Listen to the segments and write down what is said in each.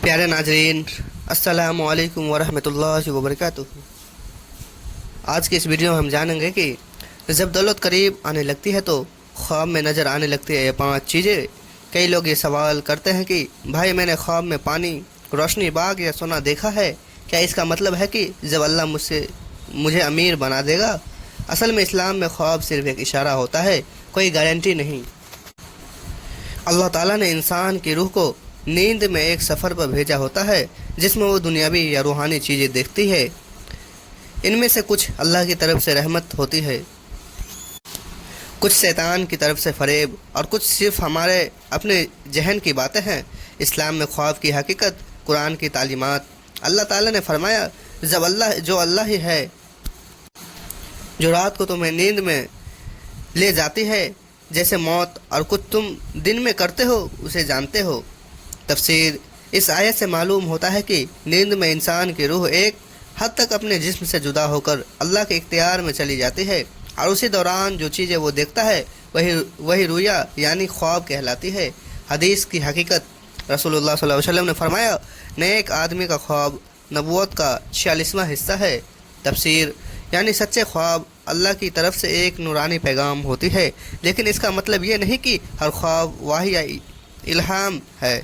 प्यारे नाजरीन, अस्सलामु अलैकुम वरहमतुल्लाहि वबरकातुहू। आज की इस वीडियो में हम जानेंगे कि जब दौलत करीब आने लगती है तो ख्वाब में नज़र आने लगती है ये 5 चीज़ें। कई लोग ये सवाल करते हैं कि भाई मैंने ख्वाब में पानी, रोशनी, बाग या सोना देखा है, क्या इसका मतलब है कि जब अल्लाह मुझे अमीर बना देगा? असल में इस्लाम में ख्वाब सिर्फ एक इशारा होता है, कोई गारंटी नहीं। अल्लाह ताला ने इंसान की रूह को नींद में एक सफ़र पर भेजा होता है जिसमें वो दुनियावी या रूहानी चीज़ें देखती है। इनमें से कुछ अल्लाह की तरफ से रहमत होती है, कुछ शैतान की तरफ से फ़रेब और कुछ सिर्फ हमारे अपने जहन की बातें हैं। इस्लाम में ख्वाब की हकीकत, कुरान की तालीमात। अल्लाह ताला ने फरमाया, जब अल्लाह ही है जो रात को तुम्हें नींद में ले जाती है जैसे मौत, और कुछ तुम दिन में करते हो उसे जानते हो। तफसीर, इस आयत से मालूम होता है कि नींद में इंसान की रूह एक हद तक अपने जिस्म से जुदा होकर अल्लाह के इख्तियार में चली जाती है, और उसी दौरान जो चीज़ें वो देखता है वही रुया यानी ख्वाब कहलाती है। हदीस की हकीकत, रसूलुल्लाह सल्लल्लाहु अलैहि वसल्लम ने फरमाया, नेक आदमी का ख्वाब नबूवत का 46वां हिस्सा है। तफसीर, यानी सच्चे ख्वाब अल्लाह की तरफ से एक नूरानी पैगाम होती है, लेकिन इसका मतलब ये नहीं कि हर ख्वाब वाही या इल्हाम है,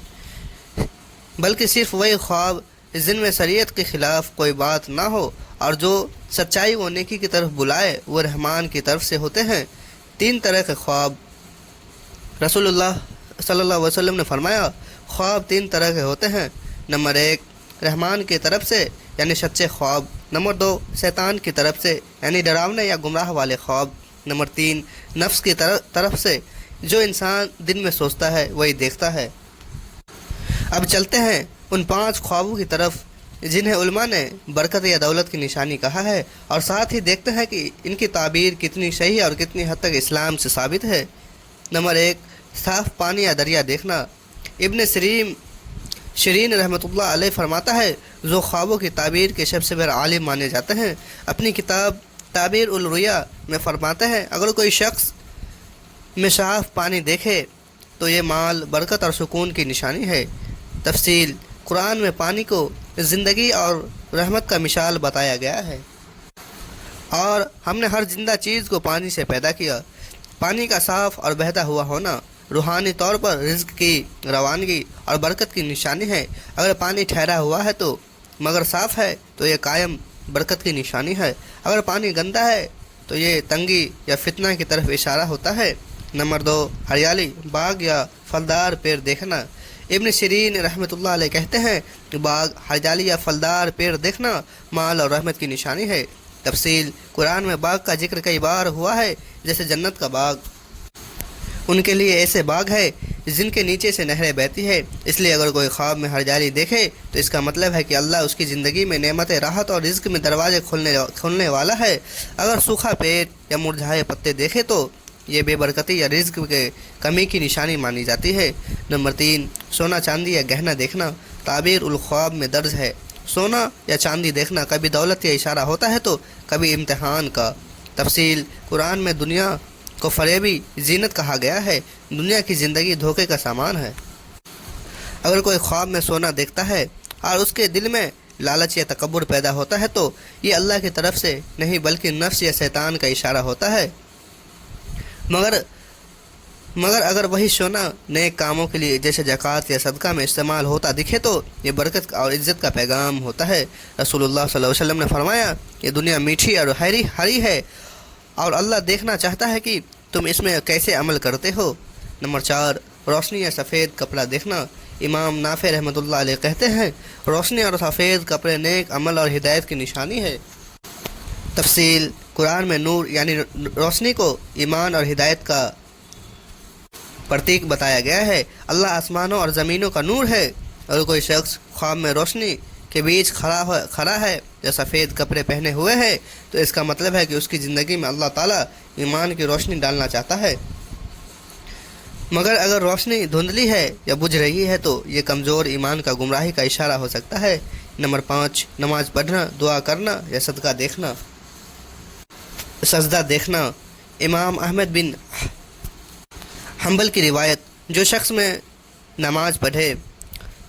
बल्कि सिर्फ वही ख्वाब जिनमें शरीयत के ख़िलाफ़ कोई बात ना हो और जो सच्चाई व नेकी की तरफ बुलाए वो रहमान की तरफ से होते हैं। 3 तरह के ख्वाब, रसूलुल्लाह सल्लल्लाहु अलैहि वसल्लम ने फरमाया, ख्वाब 3 तरह के होते हैं। नंबर 1, रहमान की तरफ से यानी सच्चे ख्वाब। नंबर 2, शैतान की तरफ से यानी डरावने या गुमराह वाले ख्वाब। नंबर 3, नफ्स की तरफ से, जो इंसान दिन में सोचता है वही देखता है। अब चलते हैं उन 5 ख्वाबों की तरफ जिन्हें उलमा ने बरकत या दौलत की निशानी कहा है, और साथ ही देखते हैं कि इनकी ताबीर कितनी सही और कितनी हद तक इस्लाम से साबित है। नंबर 1, साफ़ पानी या दरिया देखना। इब्न शिरीन रहमतुल्लाह अलैह फरमाता है, जो ख्वाबों की ताबीर के सबसे बड़े आलिम माने जाते हैं, अपनी किताब ताबीर उल रुया में फरमाते हैं, अगर कोई शख्स में साफ़ पानी देखे तो ये माल, बरकत और सुकून की निशानी है। तफसील, कुरान में पानी को ज़िंदगी और रहमत का मिसाल बताया गया है, और हमने हर जिंदा चीज़ को पानी से पैदा किया। पानी का साफ़ और बहता हुआ होना रूहानी तौर पर रिज़्क़ की रवानगी और बरकत की निशानी है। अगर पानी ठहरा हुआ है तो मगर साफ़ है तो ये कायम बरकत की निशानी है। अगर पानी गंदा है तो ये तंगी या फितना की तरफ इशारा होता है। नंबर 2, हरियाली, बाग या फलदार पेड़ देखना। इब्न शिरीन रहमतुल्लाह अलैह कहते हैं कि बाग, हरियाली या फलदार पेड़ देखना माल और रहमत की निशानी है। तफसील, कुरान में बाग का जिक्र कई बार हुआ है, जैसे जन्नत का बाग। उनके लिए ऐसे बाग है जिनके नीचे से नहरें बहती है। इसलिए अगर कोई ख्वाब में हरियाली देखे तो इसका मतलब है कि अल्लाह उसकी ज़िंदगी में नेमत, राहत और रिज़्क़ में दरवाजे खोलने वाला है। अगर सूखा पेड़ या मुरझाए पत्ते देखे तो ये बेबरकती या रिज़्क़ के कमी की निशानी मानी जाती है। नंबर 3, सोना, चांदी या गहना देखना। ताबीर उल ख्वाब में दर्ज है, सोना या चांदी देखना कभी दौलत या इशारा होता है तो कभी इम्तिहान का। तफसील, कुरान में दुनिया को फरेबी जीनत कहा गया है। दुनिया की ज़िंदगी धोखे का सामान है। अगर कोई ख्वाब में सोना देखता है और उसके दिल में लालच या तकब्बुर पैदा होता है तो ये अल्लाह की तरफ से नहीं बल्कि नफ्स या शैतान का इशारा होता है। मगर अगर वही सोना नेक कामों के लिए जैसे ज़कात या सदका में इस्तेमाल होता दिखे तो ये बरकत और इज़्ज़त का पैगाम होता है। रसूलुल्लाह सल्लल्लाहु अलैहि वसल्लम ने फरमाया, ये दुनिया मीठी और हरी है और अल्लाह देखना चाहता है कि तुम इसमें कैसे अमल करते हो। नंबर 4, रोशनी या सफ़ेद कपड़ा देखना। इमाम नाफे रहमतुल्लाह अलैह कहते हैं, रोशनी और सफ़ेद कपड़े नेक अमल और हिदायत की निशानी है। तफसील, कुरान में नूर यानी रोशनी को ईमान और हिदायत का प्रतीक बताया गया है। अल्लाह आसमानों और ज़मीनों का नूर है। अगर कोई शख्स ख्वाब में रोशनी के बीच खड़ा है या सफ़ेद कपड़े पहने हुए है तो इसका मतलब है कि उसकी ज़िंदगी में अल्लाह ताला ईमान की रोशनी डालना चाहता है। मगर अगर रोशनी धुंधली है या बुझ रही है तो ये कमज़ोर ईमान का गुमराही का इशारा हो सकता है। नंबर 5, नमाज पढ़ना, दुआ करना या सजदा देखना। इमाम अहमद बिन हम्बल की रिवायत, जो शख्स में नमाज पढ़े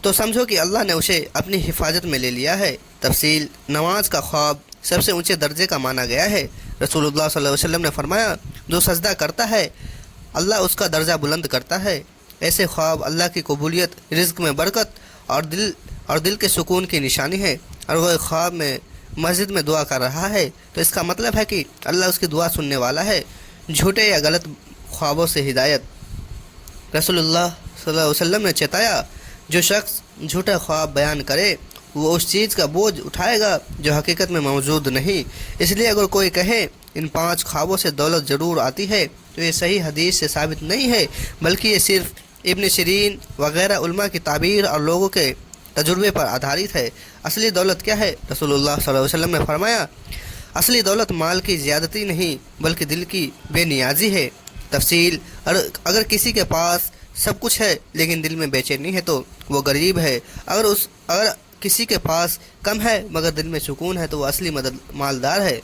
تو سمجھو کہ اللہ نے اسے اپنی حفاظت میں لے لیا ہے۔ تفصیل: نماز کا خواب سب سے اونچے درجے کا مانا گیا ہے۔ رسول اللہ صلی اللہ علیہ وسلم نے فرمایا، جو سجدہ کرتا ہے اللہ اس کا درجہ بلند کرتا ہے۔ ایسے خواب اللہ کی قبولیت، رزق میں برکت اور دل کے سکون کی نشانی ہے۔ اور وہ خواب میں مسجد میں دعا کر رہا ہے تو اس کا مطلب ہے کہ اللہ اس کی دعا سننے والا ہے۔ جھوٹے یا غلط خوابوں سے ہدایت: رسول اللہ صلی اللہ علیہ وسلم نے چتایا، جو شخص جھوٹا خواب بیان کرے وہ اس چیز کا بوجھ اٹھائے گا جو حقیقت میں موجود نہیں۔ اس لیے اگر کوئی کہے ان 5 خوابوں سے دولت ضرور آتی ہے تو یہ صحیح حدیث سے ثابت نہیں ہے، بلکہ یہ صرف ابن سیرین وغیرہ علماء کی تعبیر اور لوگوں کے تجربے پر آدھارت ہے۔ اصلی دولت کیا ہے؟ رسول اللہ صلی اللہ علیہ وسلم نے فرمایا، اصلی دولت مال کی زیادتی نہیں بلکہ دل کی بے نیازی ہے۔ تفصیل: اگر کسی کے پاس سب کچھ ہے لیکن دل میں بے چینی ہے تو وہ غریب ہے۔ اگر کسی کے پاس کم ہے مگر دل میں سکون ہے تو وہ اصلی مالدار ہے۔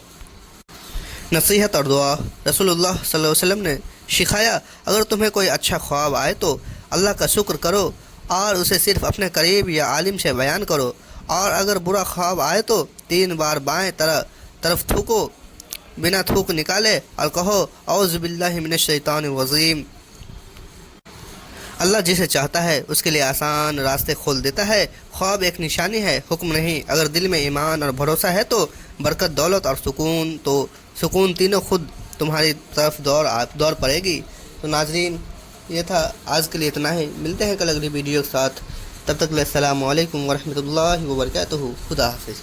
نصیحت اور دعا: رسول اللہ صلی اللہ علیہ وسلم نے سکھایا، اگر تمہیں کوئی اچھا خواب آئے تو اللہ کا شکر کرو اور اسے صرف اپنے قریب یا عالم سے بیان کرو، اور اگر برا خواب آئے تو 3 بار بائیں طرف تھوکو، بنا تھوک نکالے، اور کہو اعوذ باللہ من الشیطان الرجیم۔ اللہ جسے چاہتا ہے اس کے لیے آسان راستے کھول دیتا ہے۔ خواب ایک نشانی ہے، حکم نہیں۔ اگر دل میں ایمان اور بھروسہ ہے تو برکت، دولت اور سکون تینوں خود تمہاری طرف دور پڑے گی۔ تو ناظرین، یہ تھا آج کے لیے اتنا ہی، ملتے ہیں کل اگلی ویڈیو کے ساتھ، تب تک کے لیے السلام علیکم ورحمۃ اللہ وبرکاتہ۔ خدا حافظ۔